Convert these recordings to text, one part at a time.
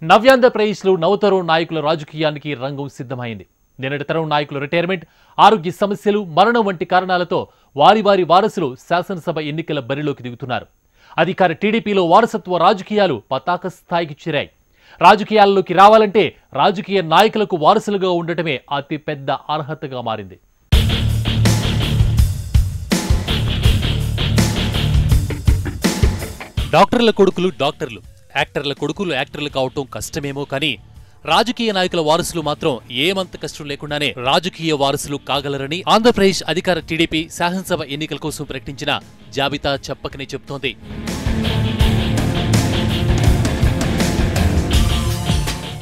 నవ్యాంధ్రప్రదేశ్లో నవతరం నాయకుల రాజకీయానికి రంగం సిద్ధమైంది. నిన్నటి తరం నాయకుల రిటైర్మెంట్, ఆరోగ్య సమస్యలు, మరణం వంటి కారణాలతో వారి వారసులు శాసనసభ ఎన్నికల బరిలోకి దిగుతున్నారు. అధికార టీడీపీలో వారసత్వ రాజకీయాలు పతాక స్థాయికి చేరాయి. రాజకీయాల్లోకి రావాలంటే రాజకీయ నాయకులకు వారసులుగా ఉండటమే అతి పెద్ద అర్హతగా మారింది. డాక్టర్ల కొడుకులు డాక్టర్లు, యాక్టర్ల కొడుకులు యాక్టర్లు కావటం కష్టమేమో కానీ రాజకీయ నాయకుల వారసులు మాత్రం ఏమంత కష్టం లేకుండానే రాజకీయ వారసులు కాగలరని ఆంధ్రప్రదేశ్ అధికార టీడీపీ శాసనసభ ఎన్నికల కోసం ప్రకటించిన జాబితా చెప్పకనే చెబుతోంది.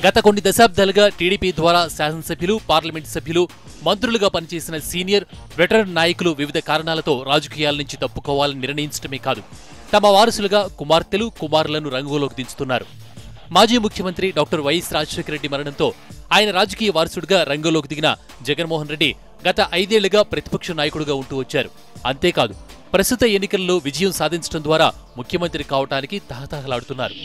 గత కొన్ని దశాబ్దాలుగా టీడీపీ ద్వారా శాసనసభ్యులు, పార్లమెంటు సభ్యులు, మంత్రులుగా పనిచేసిన సీనియర్, వెటరన్ నాయకులు వివిధ కారణాలతో రాజకీయాల నుంచి తప్పుకోవాలని నిర్ణయించడమే కాదు, తమ వారసులుగా కుమార్తెలు, కుమారులను రంగులోకి దించుతున్నారు. మాజీ ముఖ్యమంత్రి డాక్టర్ వైఎస్ రాజశేఖర రెడ్డి మరణంతో ఆయన రాజకీయ వారసుడిగా రంగంలోకి దిగిన జగన్మోహన్ రెడ్డి గత 5 ఏళ్లుగా ప్రతిపక్ష నాయకుడిగా ఉంటూ వచ్చారు. అంతేకాదు, ప్రస్తుత ఎన్నికల్లో విజయం సాధించడం ద్వారా ముఖ్యమంత్రి కావటానికి తహతహలాడుతున్నారు.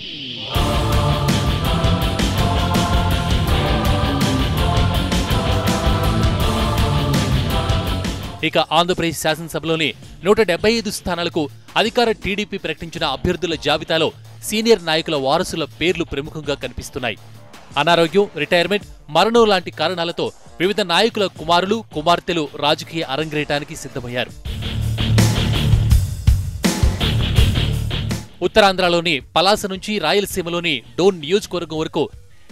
ఇక ఆంధ్రప్రదేశ్ శాసనసభలోని 175 స్థానాలకు అధికార టీడీపీ ప్రకటించిన అభ్యర్థుల జాబితాలో సీనియర్ నాయకుల వారసుల పేర్లు ప్రముఖంగా కనిపిస్తున్నాయి. అనారోగ్యం, రిటైర్మెంట్, మరణం లాంటి కారణాలతో వివిధ నాయకుల కుమారులు, కుమార్తెలు రాజకీయ అరంగేయటానికి సిద్ధమయ్యారు. ఉత్తరాంధ్రలోని పలాస నుంచి రాయలసీమలోని డోన్ నియోజకవర్గం వరకు,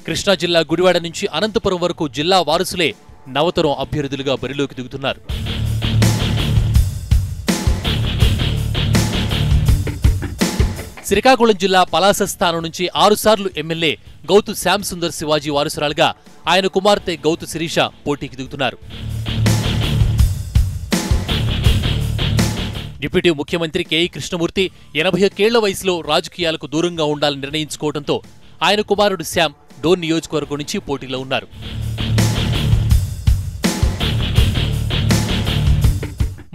కృష్ణా జిల్లా గుడివాడ నుంచి అనంతపురం వరకు జిల్లా వారసులే నవతరం అభ్యర్థులుగా బరిలోకి దిగుతున్నారు. శ్రీకాకుళం జిల్లా పలాస స్థానం నుంచి 6 సార్లు ఎమ్మెల్యే గౌతు శ్యామ్ సుందర్ శివాజీ వారసురాలుగా ఆయన కుమార్తె గౌతు శిరీష పోటీకి దిగుతున్నారు. డిప్యూటీ ముఖ్యమంత్రి కేఈ కృష్ణమూర్తి 81 ఏళ్ల వయసులో రాజకీయాలకు దూరంగా ఉండాలని నిర్ణయించుకోవడంతో ఆయన కుమారుడు శ్యామ్ డోన్ నియోజకవర్గం నుంచి పోటీలో ఉన్నారు.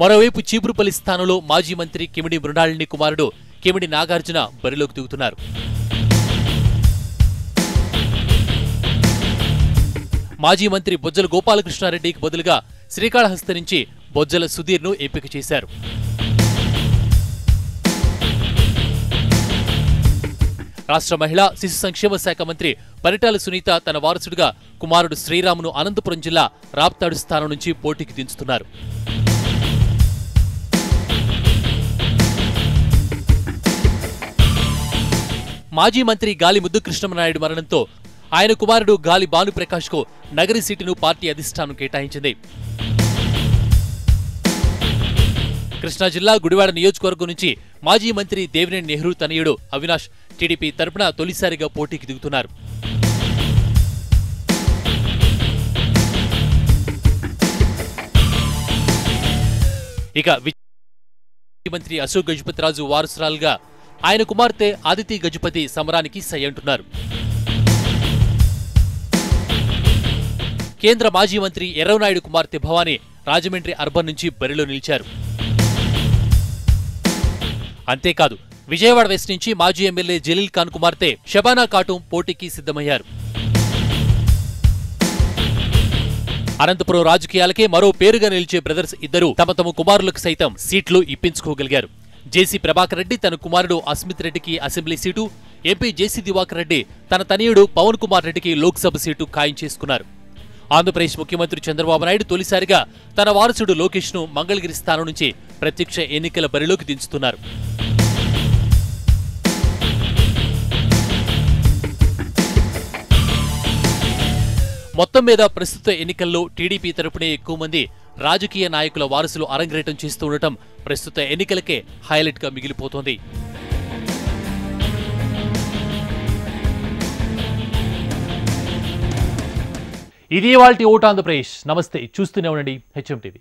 మరోవైపు చీపురుపల్లి స్థానంలో మాజీ మంత్రి కిమిడి మృణాళిని కుమారుడు కిమిడి నాగార్జున బరిలోకి దిగుతున్నారు. మాజీ మంత్రి బొజ్జల గోపాలకృష్ణారెడ్డికి బదులుగా శ్రీకాళహస్తి నుంచి బొజ్జల సుధీర్ను ఎంపిక చేశారు. రాష్ట్ర మహిళా శిశు సంక్షేమ శాఖ మంత్రి పరిటాల సునీత తన వారసుడిగా కుమారుడు శ్రీరామును అనంతపురం జిల్లా రాప్తాడు స్థానం నుంచి పోటీకి దించుతున్నారు. మాజీ మంత్రి గాలి ముద్దు కృష్ణమనాయుడు మరణంతో ఆయన కుమారుడు గాలి భానుప్రకాష్కు నగరి సీటును పార్టీ అధిష్టానం కేటాయించింది. కృష్ణా జిల్లా గుడివాడ నియోజకవర్గం నుంచి మాజీ మంత్రి దేవినేని నెహ్రూ తనయుడు అవినాష్ టీడీపీ తరపున తొలిసారిగా పోటీకి దిగుతున్నారు. ఇక ముఖ్యమంత్రి అశోక్ గజపతిరాజు వారసురాలుగా ఆయన కుమార్తె ఆదితి గజపతి సమరానికి సై అంటున్నారు. కేంద్ర మాజీ మంత్రి ఎర్రవనాయుడు కుమార్తె భవానీ రాజమండ్రి అర్బన్ నుంచి బరిలో నిలిచారు. అంతేకాదు, విజయవాడ వెస్ట్ నుంచి మాజీ ఎమ్మెల్యే జలీల్ ఖాన్ కుమార్తె షబానా ఖాటూం పోటీకి సిద్ధమయ్యారు. అనంతపురం రాజకీయాలకే మరో పేరుగా నిలిచే బ్రదర్స్ ఇద్దరు తమ కుమారులకు సైతం సీట్లు ఇప్పించుకోగలిగారు. జేసీ ప్రభాకర్ రెడ్డి తన కుమారుడు అస్మిత్ రెడ్డికి assembly seat, MP JC Diwakar Reddy తన తనయుడు పవన్ కుమార్ రెడ్డికి లోక్సభ సీటు ఖాయం చేసుకున్నారు. ఆంధ్రప్రదేశ్ ముఖ్యమంత్రి చంద్రబాబు నాయుడు తొలిసారిగా తన వారసుడు లోకేష్ ను మంగళగిరి స్థానం నుంచి ప్రత్యక్ష ఎన్నికల బరిలోకి దించుతున్నారు. మొత్తం మీద ప్రస్తుత ఎన్నికల్లో టీడీపీ తరపునే ఎక్కువ మంది రాజకీయ నాయకుల వారసులు అరంగేటం చేస్తూ ఉండటం ప్రస్తుత ఎన్నికలకే హైలైట్ గా మిగిలిపోతోంది. ఇది ఇవాల్టి ఓట్ ఆంధ్రప్రదేశ్. నమస్తే, చూస్తూనే ఉండండి HM TV.